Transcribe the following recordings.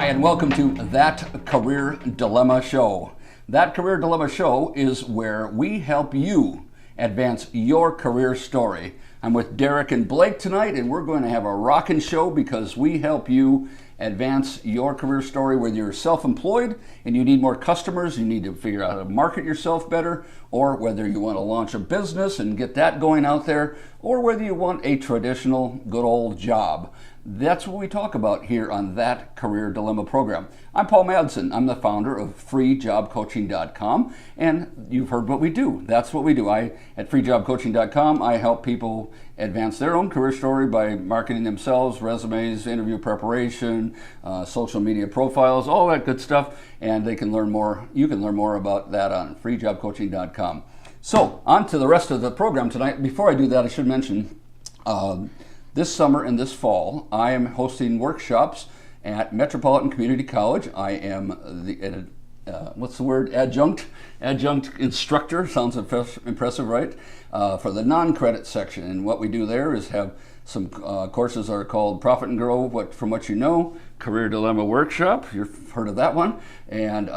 Hi, and welcome to That Career Dilemma Show. That Career Dilemma Show is where we help you advance your career story. I'm with Derek and Blake tonight, and we're going to have a rockin' show because we help you advance your career story, whether you're self-employed and you need more customers, you need to figure out how to market yourself better, or whether you want to launch a business and get that going out there, or whether you want a traditional good old job. That's what we talk about here on That Career Dilemma program. I'm Paul Madsen. I'm the founder of freejobcoaching.com, and you've heard what we do. That's what we do. At freejobcoaching.com, I help people advance their own career story by marketing themselves, resumes, interview preparation, social media profiles, all that good stuff, and they can learn more. You can learn more about that on freejobcoaching.com. So, on to the rest of the program tonight. Before I do that, I should mention this summer and this fall, I am hosting workshops at Metropolitan Community College. I am the adjunct instructor. Sounds impressive, right? For the non-credit section. And what we do there is have some courses that are called Profit and Grow from What You Know, Career Dilemma Workshop, you've heard of that one, and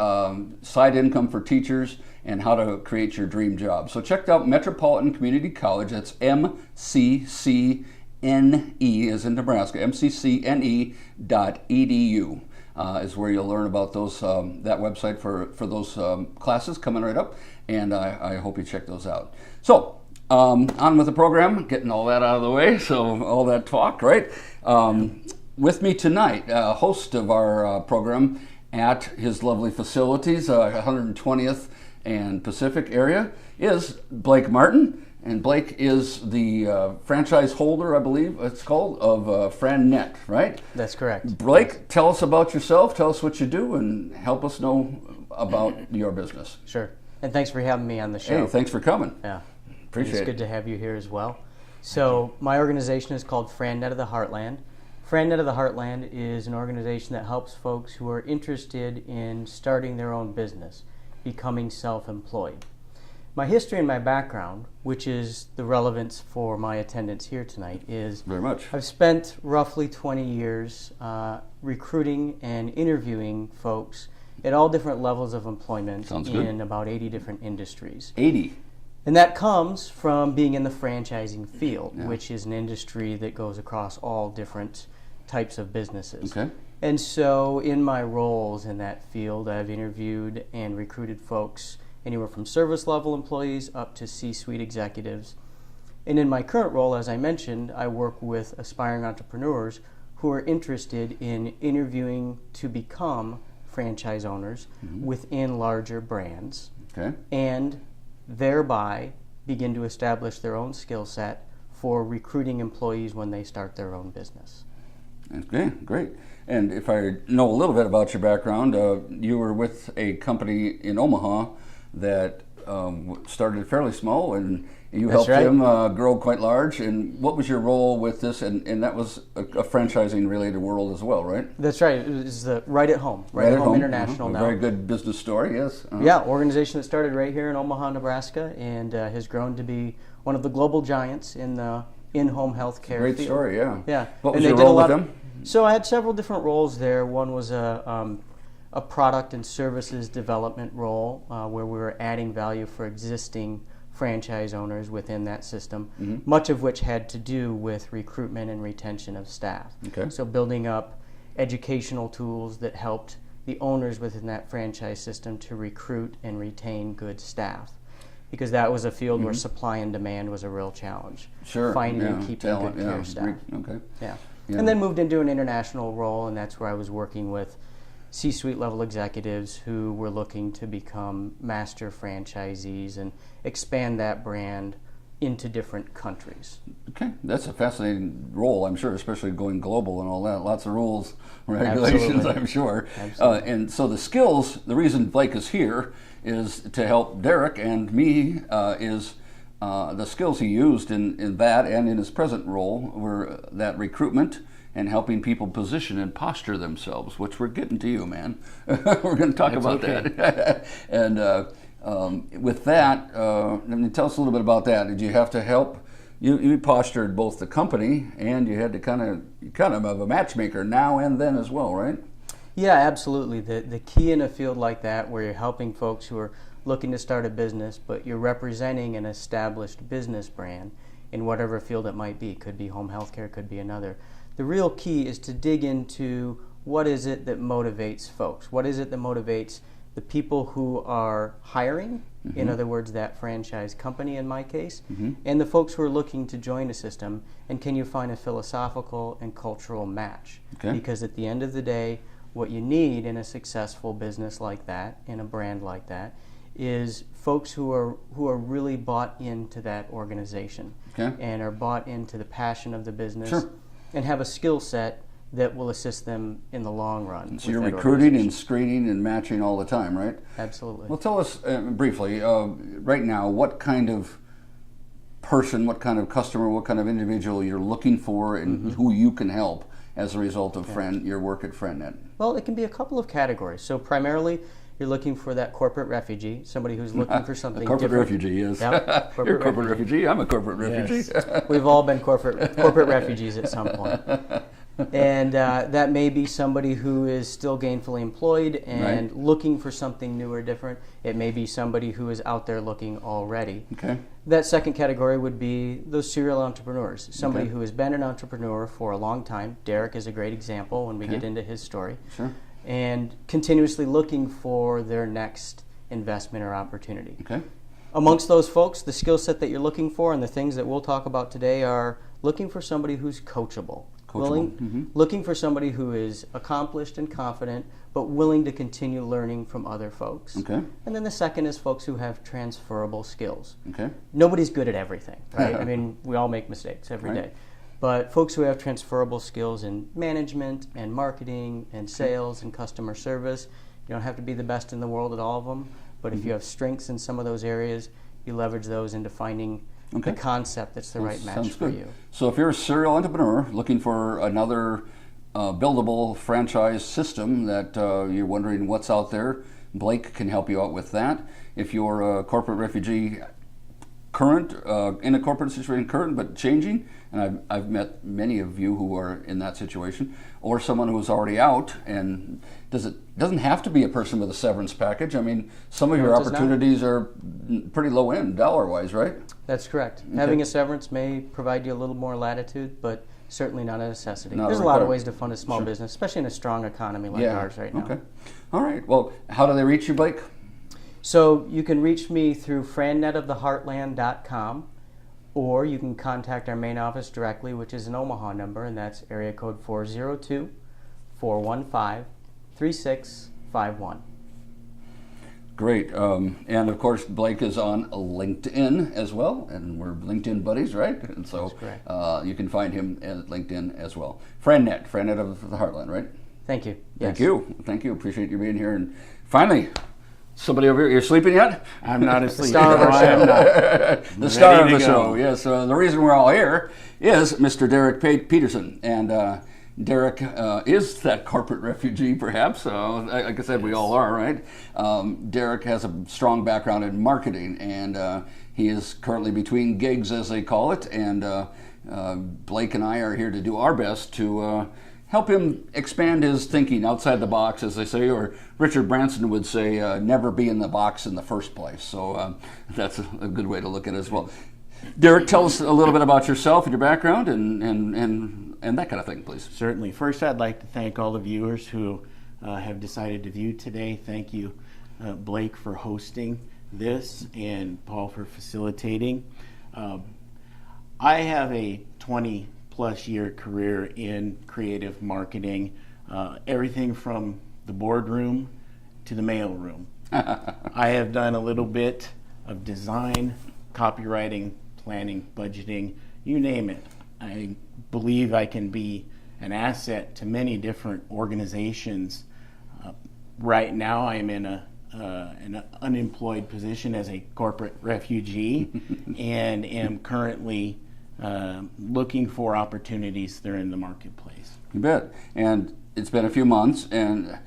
Side Income for Teachers, and How to Create Your Dream Job. So check out Metropolitan Community College. That's MCCNE as in Nebraska, mccne.edu is where you'll learn about those that website for those classes coming right up, and I hope you check those out. So on with the program, getting all that out of the way, so all that talk, right? With me tonight, host of our program at his lovely facilities, 120th and Pacific area, is Blake Martin. And Blake is the franchise holder, I believe it's called, of FranNet, right? That's correct. Blake, tell us about yourself, tell us what you do, and help us know about your business. Sure. And thanks for having me on the show. Hey, thanks for coming. Yeah. Appreciate it. It's good to have you here as well. So my organization is called FranNet of the Heartland. FranNet of the Heartland is an organization that helps folks who are interested in starting their own business, becoming self-employed. My history and my background, which is the relevance for my attendance here tonight, is very much. I've spent roughly 20 years recruiting and interviewing folks at all different levels of employment in about 80 different industries. 80? And that comes from being in the franchising field, which is an industry that goes across all different types of businesses. Okay. And so in my roles in that field, I've interviewed and recruited folks anywhere from service level employees up to C-suite executives. And in my current role, as I mentioned, I work with aspiring entrepreneurs who are interested in interviewing to become franchise owners within larger brands, and thereby begin to establish their own skill set for recruiting employees when they start their own business. Okay, great. And if I know a little bit about your background, you were with a company in Omaha that started fairly small, and you helped them grow quite large. And what was your role with this? And that was a franchising related world as well, right? That's right. It was the Right at Home International now. A very good business story, yes. Yeah, organization that started right here in Omaha, Nebraska, and has grown to be one of the global giants in the in-home healthcare Great field. story, yeah. Yeah. What was your role with them? So I had several different roles there. One was a product and services development role where we were adding value for existing franchise owners within that system, much of which had to do with recruitment and retention of staff. Okay. So building up educational tools that helped the owners within that franchise system to recruit and retain good staff, because that was a field where supply and demand was a real challenge. Sure. Finding and keeping good care staff. Okay. Yeah. And then moved into an international role, and that's where I was working with C-suite level executives who were looking to become master franchisees and expand that brand into different countries. Okay, that's a fascinating role, I'm sure, especially going global and all that. Lots of rules, regulations, I'm sure. And so the skills, the reason Blake is here is to help Derek and me is the skills he used in that and in his present role were that recruitment and helping people position and posture themselves, which we're getting to you, man. We're going to talk about that. And with that, tell us a little bit about that. Did you have to help? You postured both the company and you had to kind of have a matchmaker now and then as well, right? Yeah, absolutely. The key in a field like that, where you're helping folks who are looking to start a business, but you're representing an established business brand in whatever field it might be. Could be home health care, could be another. The real key is to dig into what is it that motivates folks? What is it that motivates the people who are hiring, in other words, that franchise company in my case, and the folks who are looking to join a system, and can you find a philosophical and cultural match? Okay. Because at the end of the day, what you need in a successful business like that, in a brand like that, is folks who are really bought into that organization, and are bought into the passion of the business, and have a skill set that will assist them in the long run. So you're recruiting and screening and matching all the time, right? Absolutely. Well, tell us briefly, right now, what kind of person, what kind of customer, what kind of individual you're looking for, and who you can help as a result of your work at FriendNet. Well, it can be a couple of categories. So primarily, you're looking for that corporate refugee, somebody who's looking for something corporate different. Refugee, yes. Yep, You're a corporate refugee. I'm a corporate refugee. Yes. We've all been corporate refugees at some point. And that may be somebody who is still gainfully employed and looking for something new or different. It may be somebody who is out there looking already. Okay. That second category would be those serial entrepreneurs, somebody who has been an entrepreneur for a long time. Derek is a great example when we get into his story. Sure. And continuously looking for their next investment or opportunity. Okay. Amongst those folks, the skill set that you're looking for and the things that we'll talk about today are looking for somebody who's coachable. Looking for somebody who is accomplished and confident, but willing to continue learning from other folks. Okay. And then the second is folks who have transferable skills. Okay. Nobody's good at everything, right? I mean, we all make mistakes every day. But folks who have transferable skills in management and marketing and sales and customer service, you don't have to be the best in the world at all of them, but if you have strengths in some of those areas, you leverage those into finding the concept that's the right match for you. So if you're a serial entrepreneur looking for another buildable franchise system that you're wondering what's out there, Blake can help you out with that. If you're a corporate refugee current, in a corporate situation current but changing, and I've met many of you who are in that situation, or someone who's already out, and doesn't have to be a person with a severance package. I mean, some of your opportunities are pretty low end dollar-wise, right? That's correct. Having a severance may provide you a little more latitude, but certainly not a necessity. There's a lot of ways to fund a small business, especially in a strong economy like ours right now. Okay. All right. Well, how do they reach you, Blake? So you can reach me through frandnetoftheheartland.com, or you can contact our main office directly, which is an Omaha number, and that's area code 402-415-3651. Great. And of course, Blake is on LinkedIn as well, and we're LinkedIn buddies, right? And so you can find him at LinkedIn as well. FriendNet of the Heartland, right? Thank you. Thank you. Appreciate you being here. And finally, somebody over here, you're sleeping yet? I'm not asleep. The star of our show. The star of the show, yes. The reason we're all here is Mr. Derek Peterson. And Derek is that corporate refugee, perhaps. Like I said, we all are, right? Derek has a strong background in marketing, and he is currently between gigs, as they call it. And Blake and I are here to do our best to help him expand his thinking outside the box, as they say, or Richard Branson would say, never be in the box in the first place. So that's a good way to look at it as well. Derek, tell us a little bit about yourself and your background and that kind of thing, please. Certainly. First, I'd like to thank all the viewers who have decided to view today. Thank you, Blake, for hosting this, and Paul for facilitating. I have a 20-plus year career in creative marketing, everything from the boardroom to the mailroom. I have done a little bit of design, copywriting, planning, budgeting, you name it. I believe I can be an asset to many different organizations. Right now I'm in an unemployed position as a corporate refugee and am currently looking for opportunities that are in the marketplace. You bet. And it's been a few months, and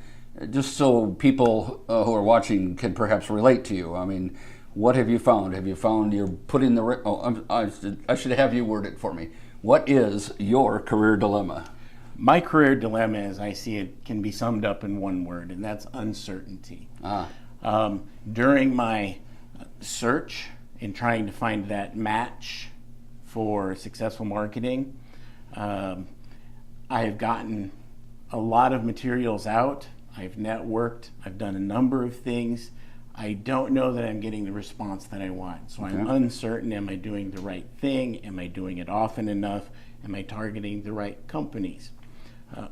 just so people who are watching can perhaps relate to you, I mean, what have you found? Have you found you're putting the... I should have you word it for me. What is your career dilemma? My career dilemma, as I see it, can be summed up in one word, and that's uncertainty. During my search in trying to find that match for successful marketing, I have gotten a lot of materials out. I've networked. I've done a number of things. I don't know that I'm getting the response that I want. So I'm uncertain. Am I doing the right thing? Am I doing it often enough? Am I targeting the right companies?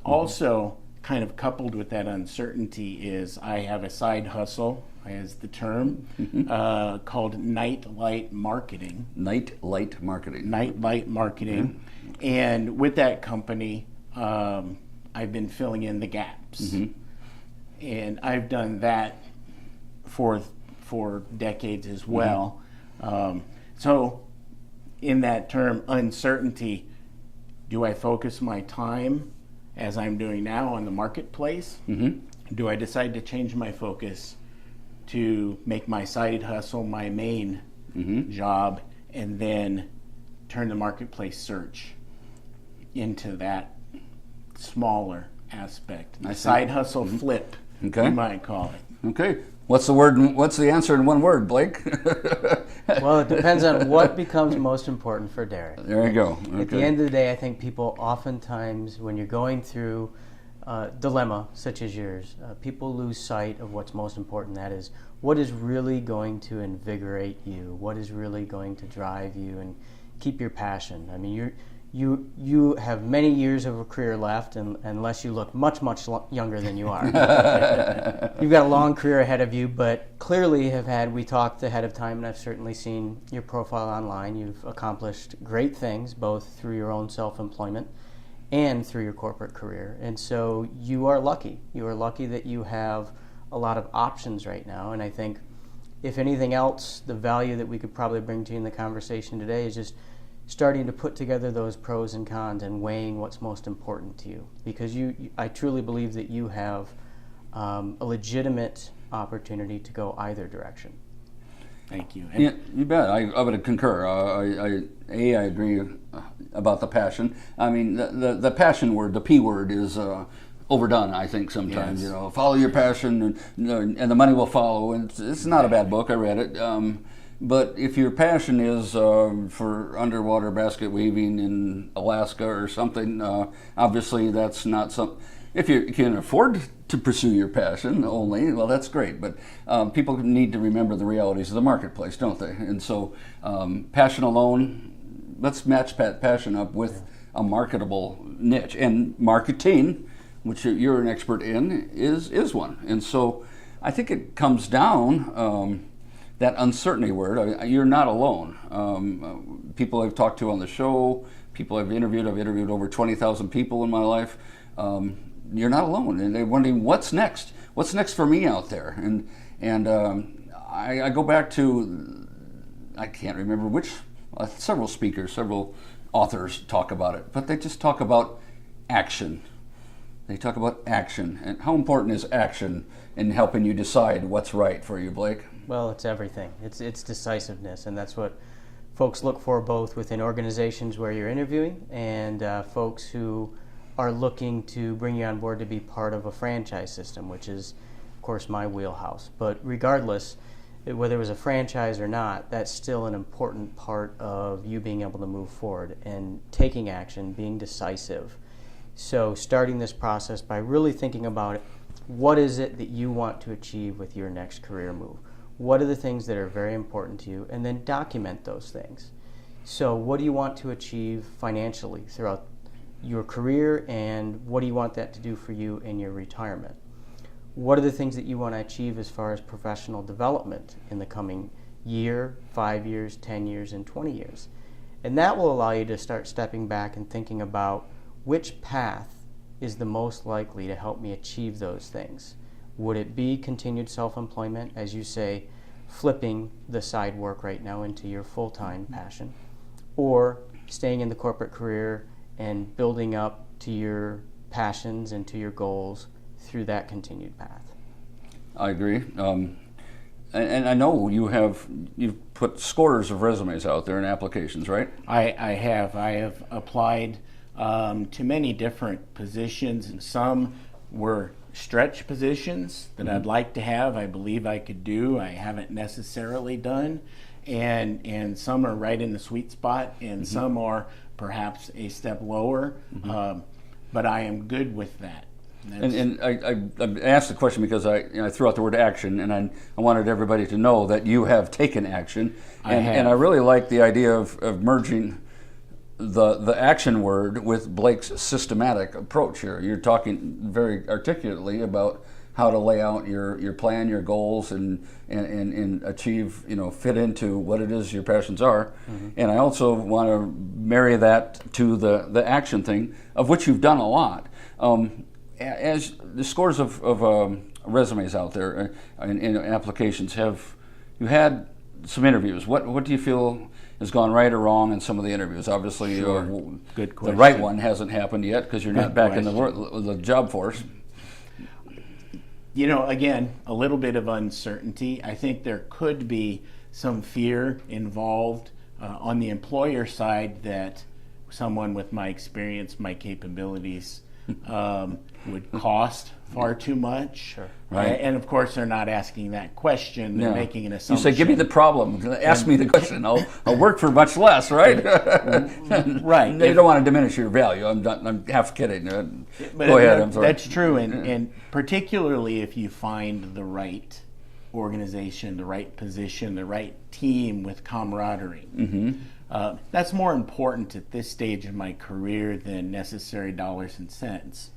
Also, kind of coupled with that uncertainty is I have a side hustle, as the term, called Nightlight Marketing. Nightlight Marketing. Nightlight Marketing. And with that company, I've been filling in the gaps. And I've done that for decades as well. So in that term, uncertainty, do I focus my time, as I'm doing now, on the marketplace? Do I decide to change my focus to make my side hustle my main job, and then turn the marketplace search into that smaller aspect? The side hustle flip, you might call it. Okay. What's the word? What's the answer in one word, Blake? Well, it depends on what becomes most important for Derek. There you go. Okay. At the end of the day, I think people oftentimes, when you're going through a dilemma such as yours, people lose sight of what's most important. That is, what is really going to invigorate you? What is really going to drive you and keep your passion? I mean, you have many years of a career left, and unless you look much younger than you are. You've got a long career ahead of you, but clearly we talked ahead of time, and I've certainly seen your profile online. You've accomplished great things, both through your own self-employment and through your corporate career. And so you are lucky. You are lucky that you have a lot of options right now, and I think, if anything else, the value that we could probably bring to you in the conversation today is just starting to put together those pros and cons and weighing what's most important to you. Because I truly believe that you have a legitimate opportunity to go either direction. Thank you. Yeah, you bet. I would concur. I agree about the passion. I mean, the passion word, the P word, is overdone, I think, sometimes. Yes. You know, follow your passion, and the money will follow. And it's not a bad book. I read it. But if your passion is for underwater basket weaving in Alaska or something, obviously that's not something. If you can afford to pursue your passion only, well, that's great. But people need to remember the realities of the marketplace, don't they? And so passion alone, let's match passion up with a marketable niche. And marketing, which you're an expert in, is one. And so I think it comes down... that uncertainty word, you're not alone. People I've talked to on the show, people I've interviewed over 20,000 people in my life. You're not alone, and they're wondering what's next. What's next for me out there? And I go back to, I can't remember which, several speakers, several authors talk about it, but they just talk about action. They talk about action, and how important is action in helping you decide what's right for you, Blake? Well, it's everything. It's decisiveness, and that's what folks look for both within organizations where you're interviewing and folks who are looking to bring you on board to be part of a franchise system, which is, of course, my wheelhouse. But regardless, whether it was a franchise or not, that's still an important part of you being able to move forward and taking action, being decisive. So starting this process by really thinking about it, what is it that you want to achieve with your next career move? What are the things that are very important to you? And then document those things. So what do you want to achieve financially throughout your career, and what do you want that to do for you in your retirement? What are the things that you want to achieve as far as professional development in the coming year, 5 years, 10 years, and 20 years? And that will allow you to start stepping back and thinking about which path is the most likely to help me achieve those things. Would it be continued self-employment, as you say, flipping the side work right now into your full-time passion, or staying in the corporate career and building up to your passions and to your goals through that continued path? I agree. And I know you've put scores of resumes out there and applications, right? I have applied to many different positions, and some were stretch positions that I'd like to have, I believe I could do, I haven't necessarily done, and some are right in the sweet spot, and some are perhaps a step lower, but I am good with that. And I asked the question because I threw out the word action, and I wanted everybody to know that you have taken action, and I really like the idea of merging the action word with Blake's systematic approach here. You're talking very articulately about how to lay out your plan, your goals, and achieve, fit into what it is your passions are. And I also want to marry that to the action thing, of which you've done a lot. As the scores of resumes out there and applications, have you had some interviews? What do you feel has gone right or wrong in some of the interviews? Obviously, Good question. The right one hasn't happened yet because you're not back in the job force. Again, a little bit of uncertainty. I think there could be some fear involved on the employer side that someone with my experience, my capabilities, would cost far too much. Sure. Right. And of course, they're not asking that question. They're making an assumption. You say, "Give me the problem. Ask me the question. I'll work for much less." Right. Right. They don't want to diminish your value. I'm half kidding. Go ahead. I'm sorry. That's true, and particularly if you find the right organization, the right position, the right team with camaraderie. That's more important at this stage of my career than necessary dollars and cents.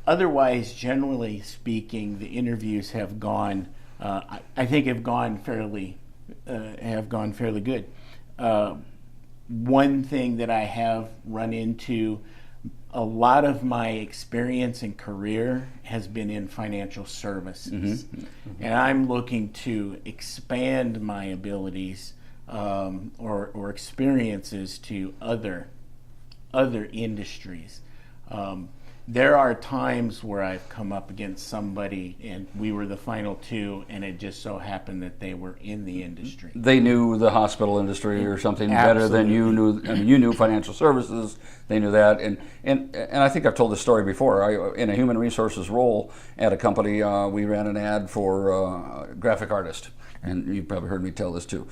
Otherwise, generally speaking, the interviews have gone. I think have gone fairly good. One thing that I have run into, a lot of my experience and career has been in financial services, and I'm looking to expand my abilities or experiences to other industries. There are times where I've come up against somebody and we were the final two, and it just so happened that they were in the industry. They knew the hospital industry or something better than you knew. I mean, you knew financial services. They knew that, and I think I've told this story before. In a human resources role at a company, we ran an ad for a graphic artist. And you've probably heard me tell this too.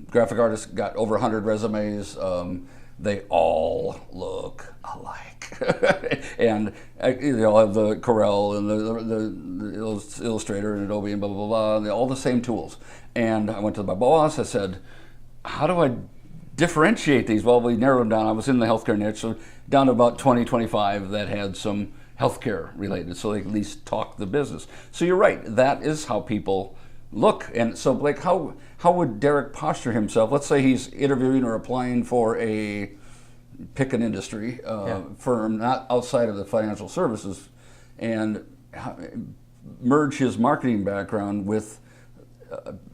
Graphic artists got over 100 resumes. They all look alike. And they all have the Corel and the Illustrator and Adobe and blah, blah, blah, blah, all the same tools. And I went to my boss. I said, how do I differentiate these? Well, we narrowed them down. I was in the healthcare niche, so down to about 20, 25 that had some healthcare related, so they at least talk the business. So you're right. That is how people look. And so, Blake, how would Derek posture himself? Let's say he's interviewing or applying for pick an industry firm, not outside of the financial services, and merge his marketing background with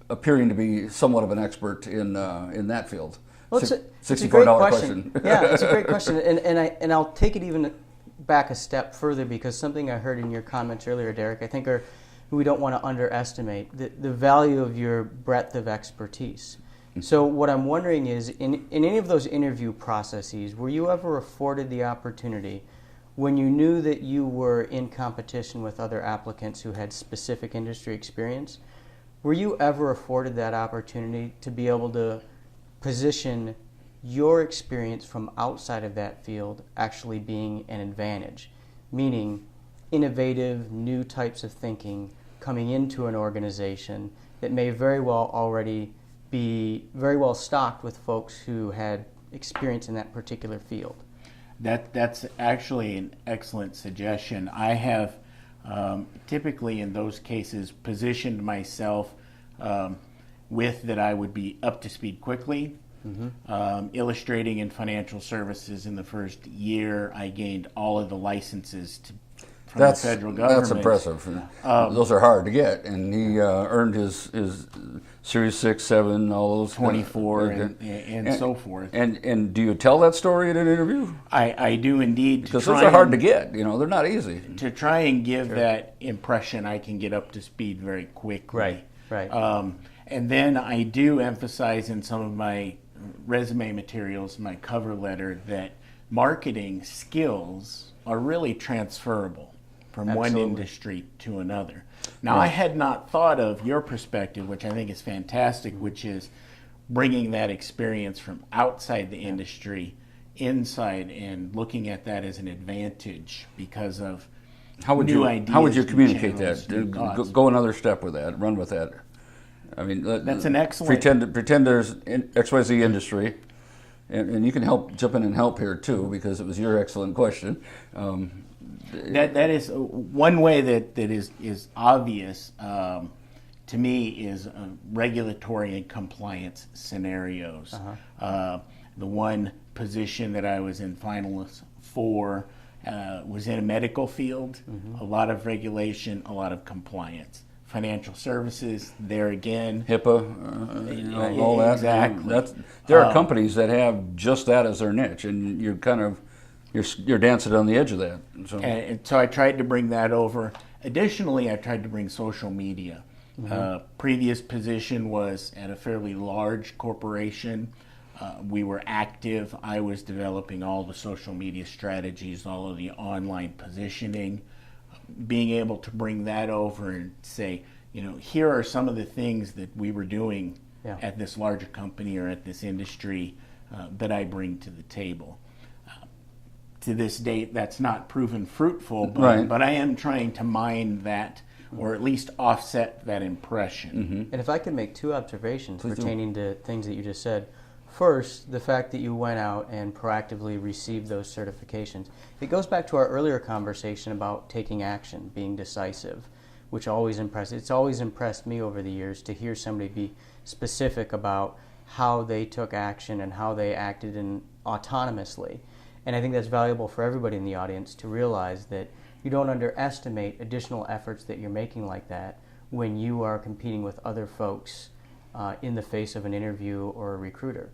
appearing to be somewhat of an expert in that field. Well, it's a great question. Yeah, it's a great question, and I'll take it even back a step further, because something I heard in your comments earlier, Derek, I think we don't want to underestimate the value of your breadth of expertise. So what I'm wondering is, in any of those interview processes, were you ever afforded the opportunity, when you knew that you were in competition with other applicants who had specific industry experience, were you ever afforded that opportunity to be able to position your experience from outside of that field actually being an advantage? Meaning, innovative, new types of thinking coming into an organization that may very well already be very well stocked with folks who had experience in that particular field. That's actually an excellent suggestion. I have typically in those cases positioned myself with that I would be up to speed quickly. Illustrating in financial services, in the first year I gained all of the licenses from the federal government. That's impressive. Those are hard to get, and he earned his Series 6, 7, all those 24 and so forth. And do you tell that story in an interview? I do indeed. Because those are hard to get. They're not easy. To try and give that impression, I can get up to speed very quickly. Right. And then I do emphasize in some of my resume materials, my cover letter, that marketing skills are really transferable from one industry to another. Now, I had not thought of your perspective, which I think is fantastic, which is bringing that experience from outside the industry inside and looking at that as an advantage because of new ideas. How would you communicate channels, that? Go another step with that. Run with that. I mean, that's an excellent. Pretend there's XYZ industry, and you can jump in and help here too, because it was your excellent question. That is one way that is obvious to me is regulatory and compliance scenarios. The one position that I was in finalist for was in a medical field, a lot of regulation, a lot of compliance. Financial services, there again. HIPAA, all that. Exactly. There are companies that have just that as their niche, and you're dancing on the edge of that. And so I tried to bring that over. Additionally, I tried to bring social media. Previous position was at a fairly large corporation. We were active. I was developing all the social media strategies, all of the online positioning, being able to bring that over and say, here are some of the things that we were doing at this larger company or at this industry that I bring to the table. To this date, that's not proven fruitful, but I am trying to mine that, or at least offset that impression. And if I could make two observations pertaining to things that you just said. First, the fact that you went out and proactively received those certifications. It goes back to our earlier conversation about taking action, being decisive, which it's always impressed me over the years to hear somebody be specific about how they took action and how they acted autonomously. And I think that's valuable for everybody in the audience to realize that you don't underestimate additional efforts that you're making like that when you are competing with other folks in the face of an interview or a recruiter.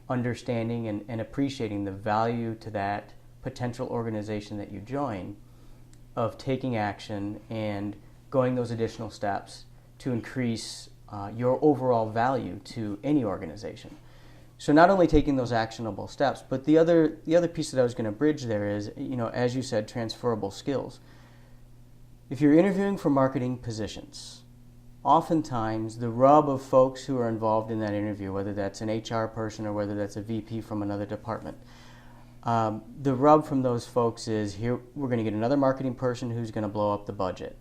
Understanding and appreciating the value to that potential organization that you join of taking action and going those additional steps to increase your overall value to any organization. So not only taking those actionable steps, but the other piece that I was going to bridge there is, as you said, transferable skills. If you're interviewing for marketing positions, oftentimes the rub of folks who are involved in that interview, whether that's an HR person or whether that's a VP from another department, the rub from those folks is, here we're going to get another marketing person who's going to blow up the budget.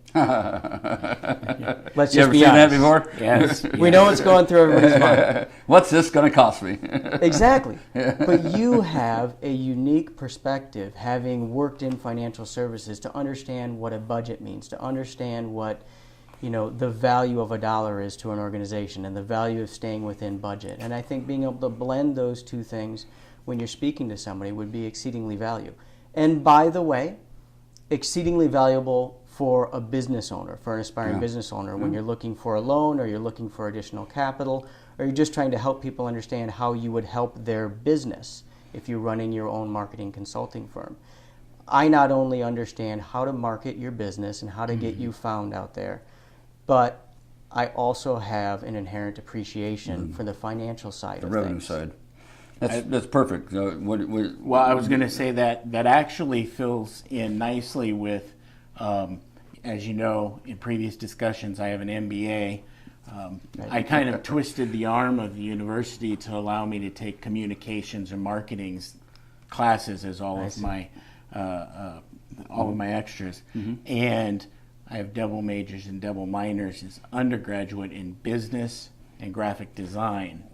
Let's just be honest. You ever seen that before? Yes. We know what's going through everybody's mind. What's this going to cost me? Exactly. But you have a unique perspective, having worked in financial services, to understand what a budget means, to understand what the value of a dollar is to an organization and the value of staying within budget. And I think being able to blend those two things when you're speaking to somebody would be exceedingly valuable. And by the way, exceedingly valuable for a business owner, for an aspiring business owner, when you're looking for a loan or you're looking for additional capital, or you're just trying to help people understand how you would help their business if you're running your own marketing consulting firm. I not only understand how to market your business and how to get you found out there, but I also have an inherent appreciation for the financial side of things. The revenue side. That's perfect. Well, I was going to say that actually fills in nicely with, as you know, in previous discussions, I have an MBA. I kind of twisted the arm of the university to allow me to take communications and marketing classes as all of my extras, and I have double majors and double minors as undergraduate in business and graphic design.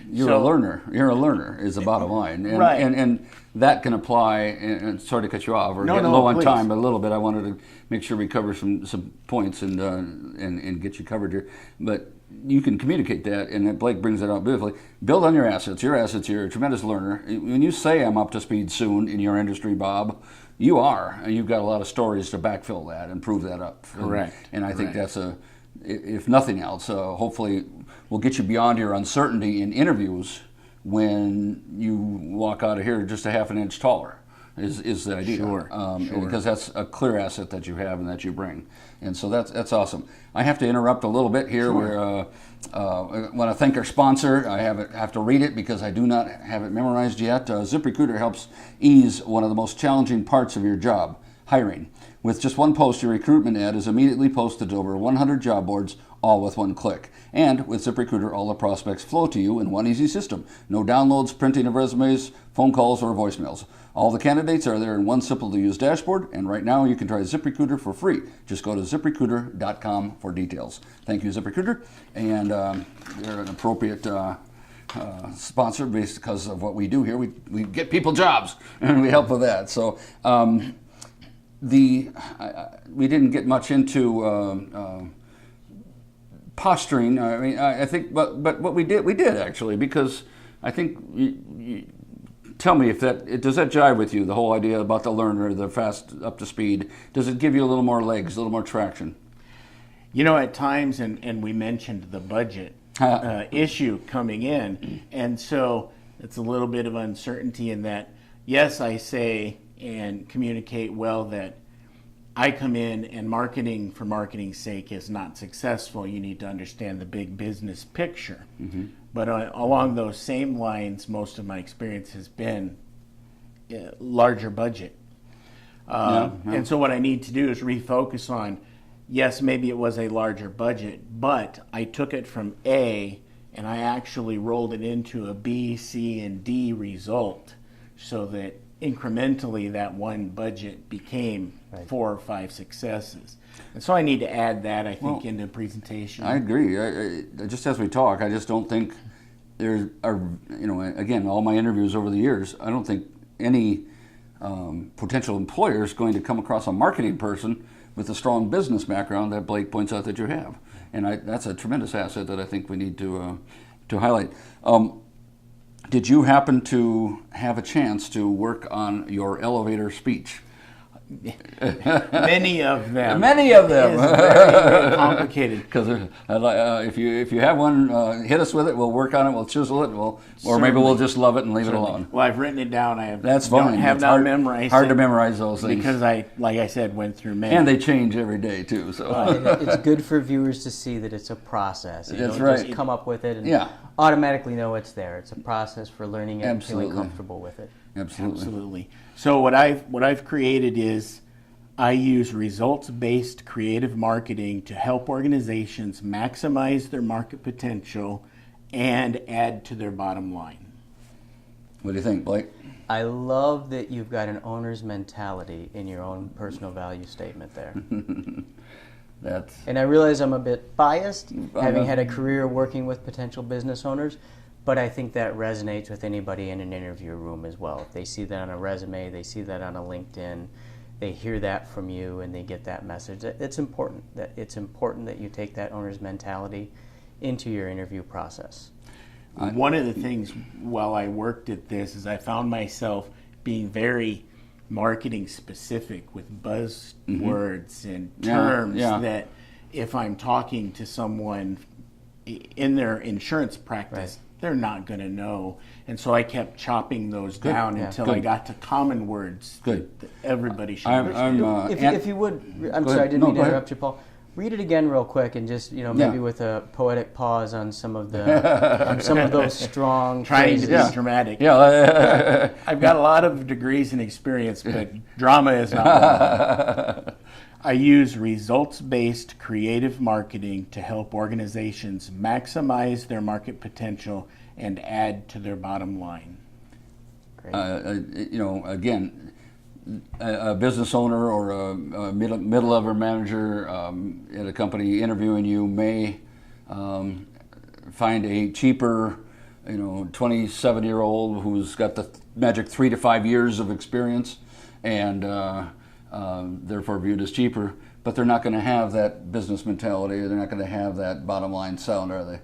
You're a learner. You're a learner is the bottom line. And, right. And that can apply, and sorry to cut you off, or getting low on time, but a little bit. I wanted to make sure we cover some points and get you covered here. But you can communicate that, and Blake brings that out beautifully. Build on your assets. Your assets, you're a tremendous learner. When you say I'm up to speed soon in your industry, Bob, you are. And you've got a lot of stories to backfill that and prove that up. Correct. And I think that's if nothing else, hopefully will get you beyond your uncertainty in interviews when you walk out of here just a half an inch taller. is the idea. Sure. Because that's a clear asset that you have and that you bring. And so that's awesome. I have to interrupt a little bit here. Sure. I want to thank our sponsor. I have to read it because I do not have it memorized yet. ZipRecruiter helps ease one of the most challenging parts of your job, hiring. With just one post, your recruitment ad is immediately posted to over 100 job boards, all with one click. And with ZipRecruiter, all the prospects flow to you in one easy system. No downloads, printing of resumes, phone calls, or voicemails. All the candidates are there in one simple-to-use dashboard, and right now you can try ZipRecruiter for free. Just go to ZipRecruiter.com for details. Thank you, ZipRecruiter, and they're an appropriate sponsor because of what we do here. We get people jobs, and we help with that. So we didn't get much into posturing. I mean, I think, but what we did actually, because I think. Tell me if does that jive with you, the whole idea about the learner, the fast up to speed? Does it give you a little more legs, a little more traction? You know, at times, and we mentioned the budget issue coming in, and so it's a little bit of uncertainty in that, yes, I say and communicate well that I come in and marketing for marketing's sake is not successful. You need to understand the big business picture. Mm-hmm. But along those same lines, most of my experience has been larger budget. And so what I need to do is refocus on, yes, maybe it was a larger budget, but I took it from A and I actually rolled it into a B, C, and D result so that incrementally that one budget became 4 or 5 successes. And so I need to add that, I think, into presentation. I agree. I just as we talk, I just don't think there are, again, all my interviews over the years, I don't think any potential employer is going to come across a marketing person with a strong business background that Blake points out that you have. And that's a tremendous asset that I think we need to highlight. Did you happen to have a chance to work on your elevator speech? Many of them. Many of them. It's very complicated. Because if you have one, hit us with it. We'll work on it. We'll chisel it. Or maybe we'll just love it and leave it alone. Well, I've written it down. That's fine. Have not memorized. Hard to memorize those things because like I said, went through many. And they change every day too. So it's good for viewers to see that it's a process. You That's don't right. just come up with it and automatically know it's there. It's a process for learning it and feeling comfortable with it. Absolutely. So what I've created is I use results-based creative marketing to help organizations maximize their market potential and add to their bottom line. What do you think, Blake? I love that you've got an owner's mentality in your own personal value statement there. And I realize I'm a bit biased, having had a career working with potential business owners, but I think that resonates with anybody in an interview room as well. If they see that on a resume, they see that on a LinkedIn, they hear that from you and they get that message. It's important that you take that owner's mentality into your interview process. One of the things while I worked at this is I found myself being very marketing specific with buzzwords and terms that if I'm talking to someone in their insurance practice, they're not going to know. And so I kept chopping those down until I got to common words that everybody should understand. If you would, I'm sorry, I didn't mean to interrupt you, Paul. Read it again real quick and just, maybe with a poetic pause on some of the on some of those strong trying phrases. to be dramatic. I've got a lot of degrees and experience, but drama is not one. I use results-based creative marketing to help organizations maximize their market potential and add to their bottom line. Great. Again, a business owner or a middle-level manager at a company interviewing you may find a cheaper, 27-year-old who's got the magic 3 to 5 years of experience and therefore viewed as cheaper, but they're not going to have that business mentality. They're not going to have that bottom line sound, are they?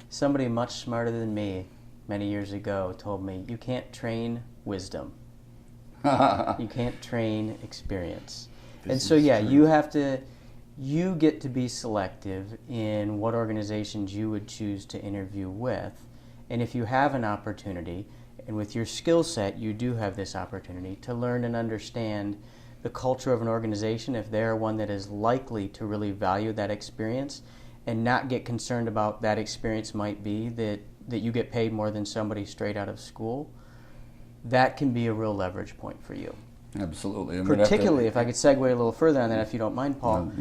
Somebody much smarter than me many years ago told me, you can't train wisdom. You can't train experience. And so, you get to be selective in what organizations you would choose to interview with. And if you have an opportunity, And with your skill set, you do have this opportunity to learn and understand the culture of an organization, if they're one that is likely to really value that experience and not get concerned about that experience might be that you get paid more than somebody straight out of school. That can be a real leverage point for you. Absolutely. Particularly, if I could segue a little further on that, if you don't mind, Paul.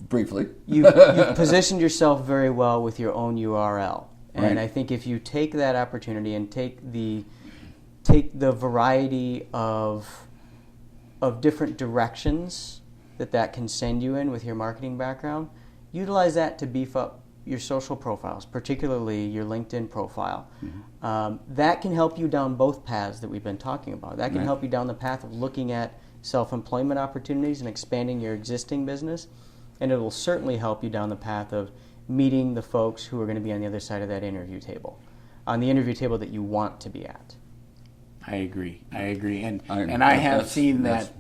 Briefly. You've positioned yourself very well with your own URL. And I think if you take that opportunity and take the variety of different directions that can send you in with your marketing background, utilize that to beef up your social profiles, particularly your LinkedIn profile. That can help you down both paths that we've been talking about. That can help you down the path of looking at self-employment opportunities and expanding your existing business. And it will certainly help you down the path of meeting the folks who are going to be on the other side of that interview table, on the interview table that you want to be at. I agree. And I have seen that's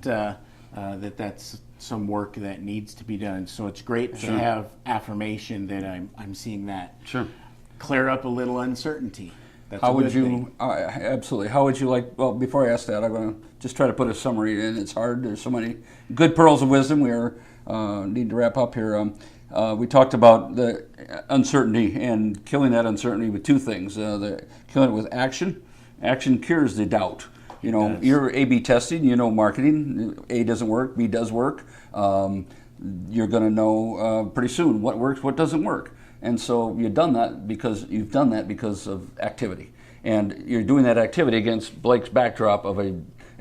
some work that needs to be done. So it's great to have affirmation that I'm seeing that clear up a little uncertainty. That's how would you absolutely? How would you like? Well, before I ask that, I'm going to just try to put a summary in. It's hard. There's so many good pearls of wisdom. We need to wrap up here. We talked about the uncertainty and killing that uncertainty with two things. Killing it with action. Action cures the doubt. You're A/B testing. Marketing. A doesn't work. B does work. You're going to know pretty soon what works, what doesn't work. And so you've done that because of activity. And you're doing that activity against Blake's backdrop of a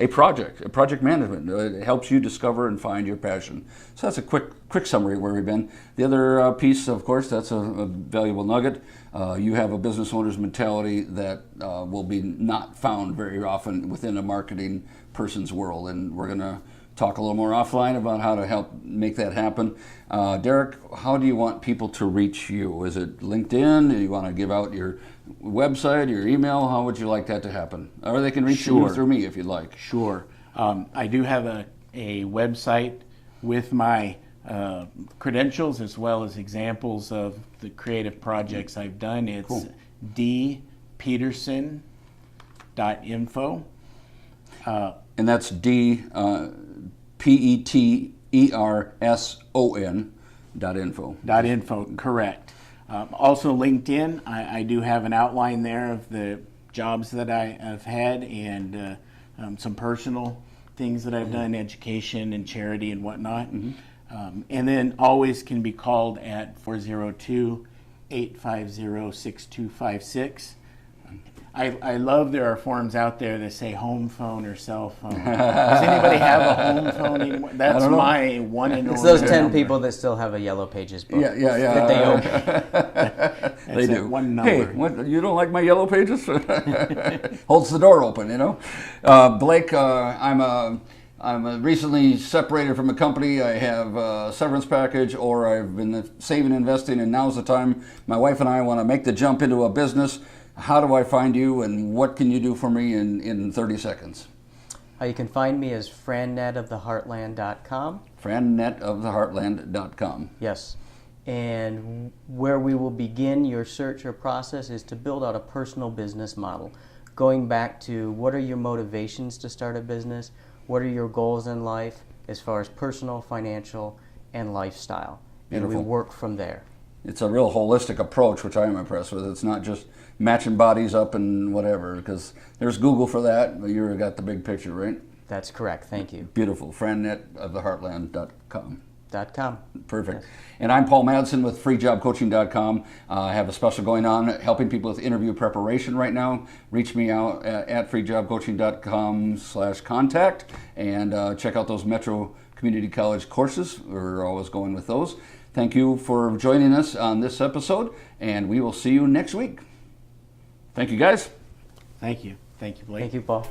project management. It helps you discover and find your passion. So that's a quick summary of where we've been. The other piece, of course, that's a valuable nugget. You have a business owner's mentality that will be not found very often within a marketing person's world. And we're going to talk a little more offline about how to help make that happen. Derek, how do you want people to reach you? Is it LinkedIn? Do you want to give out your website, your email? How would you like that to happen? Or they can reach you through me if you'd like. Sure. I do have a website with my credentials as well as examples of the creative projects I've done. It's dpeterson.info. And that's DPETERSON.info. Correct. Also LinkedIn, I do have an outline there of the jobs that I have had and some personal things that I've done, education and charity and whatnot. And then always can be called at 402-850-6256. I love there are forums out there that say home phone or cell phone. Does anybody have a home phone anymore? That's my one and only. It's those 10 people that still have a Yellow Pages book. Yeah. That they open. They do. One number. Hey, what, you don't like my Yellow Pages? Holds the door open, Blake, I'm recently separated from a company. I have a severance package, or I've been saving, investing, and now's the time. My wife and I want to make the jump into a business. How do I find you, and what can you do for me in 30 seconds? You can find me as frannetoftheheartland.com. Frannetoftheheartland.com. Yes. And where we will begin your search or process is to build out a personal business model. Going back to what are your motivations to start a business? What are your goals in life as far as personal, financial, and lifestyle? Beautiful. And we work from there. It's a real holistic approach, which I am impressed with. It's not just matching bodies up and whatever, because there's Google for that, but you've got the big picture, right? That's correct. Thank you. Beautiful. frannetoftheheartland.com. Perfect. Yes. And I'm Paul Madsen with freejobcoaching.com. I have a special going on helping people with interview preparation right now. Reach me out at freejobcoaching.com/contact and check out those Metro Community College courses. We're always going with those. Thank you for joining us on this episode, and we will see you next week. Thank you, guys. Thank you. Thank you, Blake. Thank you, Paul.